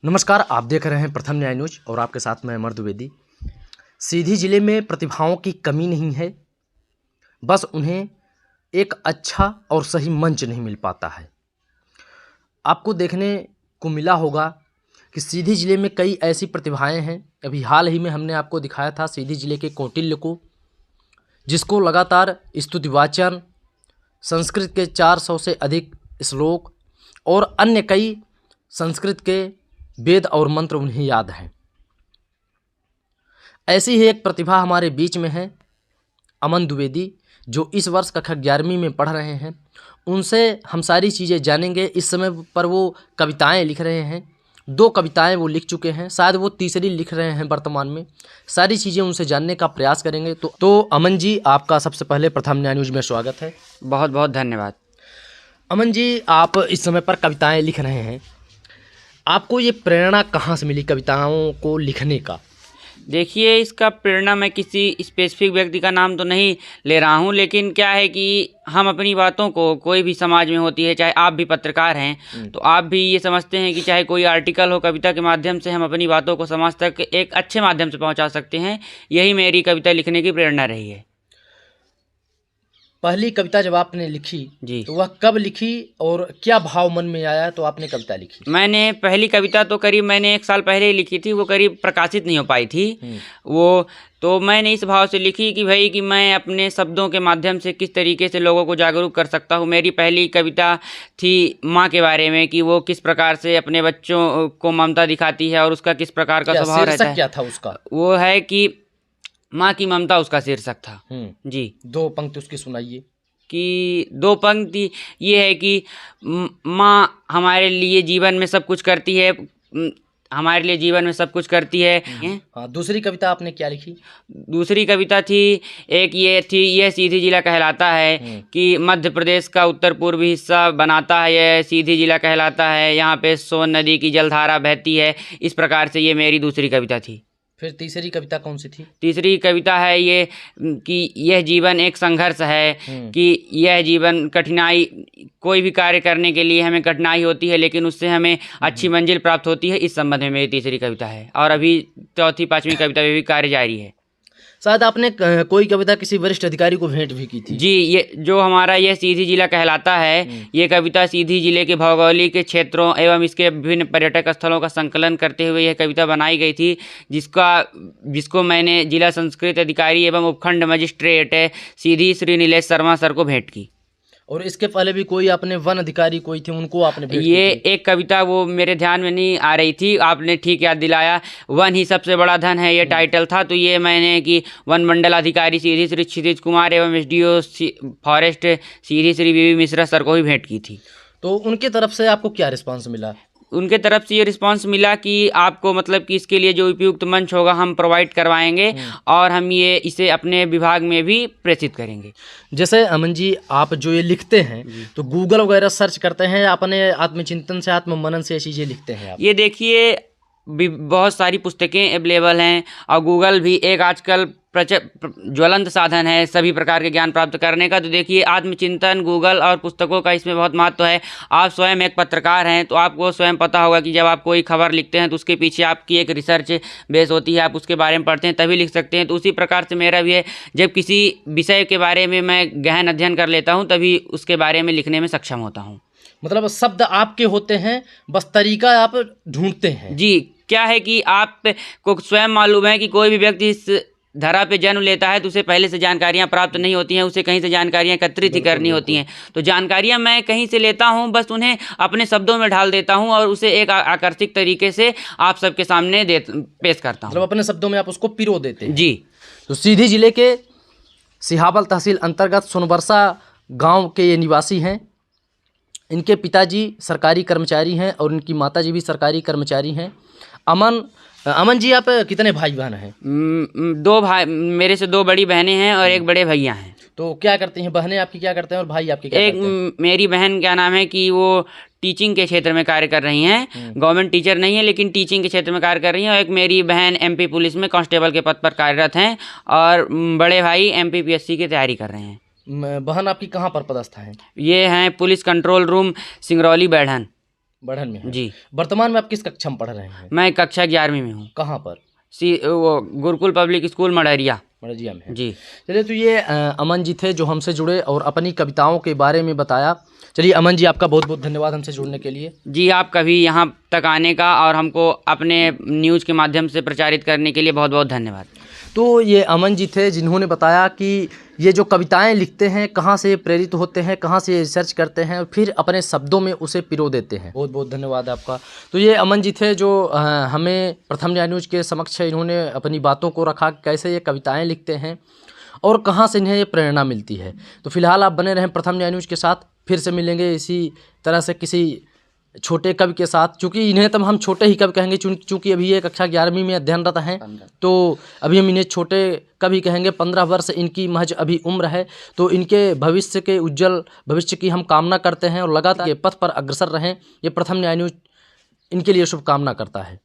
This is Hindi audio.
नमस्कार, आप देख रहे हैं प्रथम न्याय न्यूज और आपके साथ मैं अमर द्विवेदी। सीधी जिले में प्रतिभाओं की कमी नहीं है, बस उन्हें एक अच्छा और सही मंच नहीं मिल पाता है। आपको देखने को मिला होगा कि सीधी जिले में कई ऐसी प्रतिभाएं हैं। अभी हाल ही में हमने आपको दिखाया था सीधी जिले के कौटिल्य को, जिसको लगातार स्तुतिवाचन, संस्कृत के 400 से अधिक श्लोक और अन्य कई संस्कृत के वेद और मंत्र उन्हें याद हैं। ऐसी ही एक प्रतिभा हमारे बीच में है, अमन द्विवेदी, जो इस वर्ष कक्षा 11वीं में पढ़ रहे हैं। उनसे हम सारी चीज़ें जानेंगे। इस समय पर वो कविताएं लिख रहे हैं, 2 कविताएं वो लिख चुके हैं, शायद वो तीसरी लिख रहे हैं वर्तमान में। सारी चीज़ें उनसे जानने का प्रयास करेंगे। तो अमन जी, आपका सबसे पहले प्रथम न्याय न्यूज में स्वागत है। बहुत बहुत धन्यवाद। अमन जी, आप इस समय पर कविताएं लिख रहे हैं, आपको ये प्रेरणा कहाँ से मिली कविताओं को लिखने का? देखिए, इसका प्रेरणा मैं किसी स्पेसिफिक व्यक्ति का नाम तो नहीं ले रहा हूँ, लेकिन क्या है कि हम अपनी बातों को, कोई भी समाज में होती है, चाहे आप भी पत्रकार हैं तो आप भी ये समझते हैं कि चाहे कोई आर्टिकल हो, कविता के माध्यम से हम अपनी बातों को समाज तक एक अच्छे माध्यम से पहुँचा सकते हैं। यही मेरी कविता लिखने की प्रेरणा रही है। पहली कविता जब आपने लिखी जी, तो वह कब लिखी और क्या भाव मन में आया तो आपने कविता लिखी? मैंने पहली कविता तो करीब मैंने 1 साल पहले ही लिखी थी। वो करीब प्रकाशित नहीं हो पाई थी वो, तो मैंने इस भाव से लिखी कि भाई कि मैं अपने शब्दों के माध्यम से किस तरीके से लोगों को जागरूक कर सकता हूँ। मेरी पहली कविता थी माँ के बारे में, कि वो किस प्रकार से अपने बच्चों को ममता दिखाती है और उसका किस प्रकार का स्वभाव रहता है। क्या था उसका? वो है कि माँ की ममता उसका शीर्षक था। जी, 2 पंक्ति उसकी सुनाइए। कि 2 पंक्ति ये है कि माँ हमारे लिए जीवन में सब कुछ करती है, हमारे लिए जीवन में सब कुछ करती है। हाँ, दूसरी कविता आपने क्या लिखी? दूसरी कविता थी, एक ये थी, यह सीधी जिला कहलाता है, कि मध्य प्रदेश का उत्तर पूर्वी हिस्सा बनाता है, यह सीधी जिला कहलाता है, यहाँ पे सोन नदी की जलधारा बहती है। इस प्रकार से ये मेरी दूसरी कविता थी। फिर तीसरी कविता कौन सी थी? तीसरी कविता है ये कि यह जीवन एक संघर्ष है, कि यह जीवन कठिनाई, कोई भी कार्य करने के लिए हमें कठिनाई होती है, लेकिन उससे हमें अच्छी मंजिल प्राप्त होती है। इस संबंध में मेरी तीसरी कविता है, और अभी 4वीं 5वीं कविता में भी कार्य जारी है। शायद आपने कोई कविता किसी वरिष्ठ अधिकारी को भेंट भी की थी? जी, ये जो हमारा यह सीधी जिला कहलाता है, ये कविता सीधी जिले के भौगोलिक क्षेत्रों एवं इसके विभिन्न पर्यटक स्थलों का संकलन करते हुए यह कविता बनाई गई थी, जिसको मैंने जिला संस्कृत अधिकारी एवं उपखंड मजिस्ट्रेट सीधी श्री नीलेश शर्मा सर को भेंट की। और इसके पहले भी कोई आपने वन अधिकारी कोई थे, उनको आपने भेंट ये की थी? एक कविता वो मेरे ध्यान में नहीं आ रही थी, आपने ठीक याद दिलाया। वन ही सबसे बड़ा धन है, ये टाइटल था। तो ये मैंने कि वन मंडल अधिकारी सीधी श्री क्षितिज कुमार एवं एसडीओ फॉरेस्ट सीधी श्री बीवी मिश्रा सर को भी भेंट की थी। तो उनके तरफ से आपको क्या रिस्पांस मिला? उनके तरफ से ये रिस्पांस मिला कि आपको मतलब कि इसके लिए जो उपयुक्त मंच होगा हम प्रोवाइड करवाएंगे, और हम ये इसे अपने विभाग में भी प्रेषित करेंगे। जैसे अमन जी, आप जो ये लिखते हैं तो गूगल वगैरह सर्च करते हैं, अपने आत्मचिंतन से, आत्ममनन से ये चीज़ें लिखते हैं आप? ये देखिए, बहुत सारी पुस्तकें अवेलेबल हैं, और गूगल भी एक आजकल ज्वलंत साधन है सभी प्रकार के ज्ञान प्राप्त करने का। तो देखिए, आत्मचिंतन, गूगल और पुस्तकों का इसमें बहुत महत्व है। आप स्वयं एक पत्रकार हैं, तो आपको स्वयं पता होगा कि जब आप कोई खबर लिखते हैं तो उसके पीछे आपकी एक रिसर्च बेस होती है, आप उसके बारे में पढ़ते हैं तभी लिख सकते हैं। तो उसी प्रकार से मेरा भी है, जब किसी विषय के बारे में मैं गहन अध्ययन कर लेता हूँ तभी उसके बारे में लिखने में सक्षम होता हूँ। मतलब शब्द आपके होते हैं, बस तरीका आप ढूंढते हैं। जी, क्या है कि आपको स्वयं मालूम है कि कोई भी व्यक्ति इस धरा पे जन्म लेता है तो उसे पहले से जानकारियां प्राप्त नहीं होती हैं, उसे कहीं से जानकारियां एकत्रित ही करनी होती हैं। तो जानकारियां मैं कहीं से लेता हूं, बस उन्हें अपने शब्दों में ढाल देता हूं और उसे एक आकर्षक तरीके से आप सबके सामने पेश करता हूं। मतलब अपने शब्दों में आप उसको पिरो देते हैं। जी। तो सीधी जिले के सिहावल तहसील अंतर्गत सोनबरसा गाँव के ये निवासी हैं। इनके पिताजी सरकारी कर्मचारी हैं और इनकी माताजी भी सरकारी कर्मचारी हैं। अमन जी, आप कितने भाई बहन हैं? 2 भाई, मेरे से 2 बड़ी बहनें हैं और 1 बड़े भैया हैं। तो क्या करती हैं बहनें आपकी, क्या करते हैं, और भाई आपके क्या करते हैं? एक मेरी बहन, क्या नाम है कि वो टीचिंग के क्षेत्र में कार्य कर रही हैं, गवर्नमेंट टीचर नहीं है लेकिन टीचिंग के क्षेत्र में कार्य कर रही हैं। और एक मेरी बहन एमपी पुलिस में कांस्टेबल के पद पर कार्यरत हैं, और बड़े भाई एमपीपीएससी की तैयारी कर रहे हैं। बहन आपकी कहाँ पर पदस्थ हैं? ये हैं police control room, Singrauli, Baidhan. बढ़न में है। जी। वर्तमान में आप किस कक्षा में पढ़ रहे हैं? मैं कक्षा 11वीं में हूँ। कहाँ पर? वो गुरुकुल पब्लिक स्कूल मडरिया। मड़जिया में है। जी। चलिए, तो ये अमन जी थे जो हमसे जुड़े और अपनी कविताओं के बारे में बताया। चलिए अमन जी, आपका बहुत बहुत धन्यवाद हमसे जुड़ने के लिए। जी, आप कभी यहाँ तक आने का और हमको अपने न्यूज़ के माध्यम से प्रचारित करने के लिए बहुत बहुत धन्यवाद। तो ये अमन जी थे जिन्होंने बताया कि ये जो कविताएं लिखते हैं कहाँ से प्रेरित होते हैं, कहाँ से रिसर्च करते हैं और फिर अपने शब्दों में उसे पिरो देते हैं। बहुत बहुत धन्यवाद आपका। तो ये अमन जी थे जो हमें प्रथम न्याय न्यूज़ के समक्ष इन्होंने अपनी बातों को रखा, कैसे ये कविताएं लिखते हैं और कहाँ से इन्हें ये प्रेरणा मिलती है। तो फिलहाल आप बने रहें प्रथम न्याय न्यूज़ के साथ, फिर से मिलेंगे इसी तरह से किसी छोटे कवि के साथ। चूँकि इन्हें तब हम छोटे ही कवि कहेंगे, चूँकि अभी ये कक्षा 11वीं में अध्ययनरत हैं, तो अभी हम इन्हें छोटे कवि कहेंगे। 15 वर्ष इनकी महज अभी उम्र है। तो इनके भविष्य के उज्जवल भविष्य की हम कामना करते हैं और लगातार ये पथ पर अग्रसर रहें। ये प्रथम न्याय न्यूज़ इनके लिए शुभकामना करता है।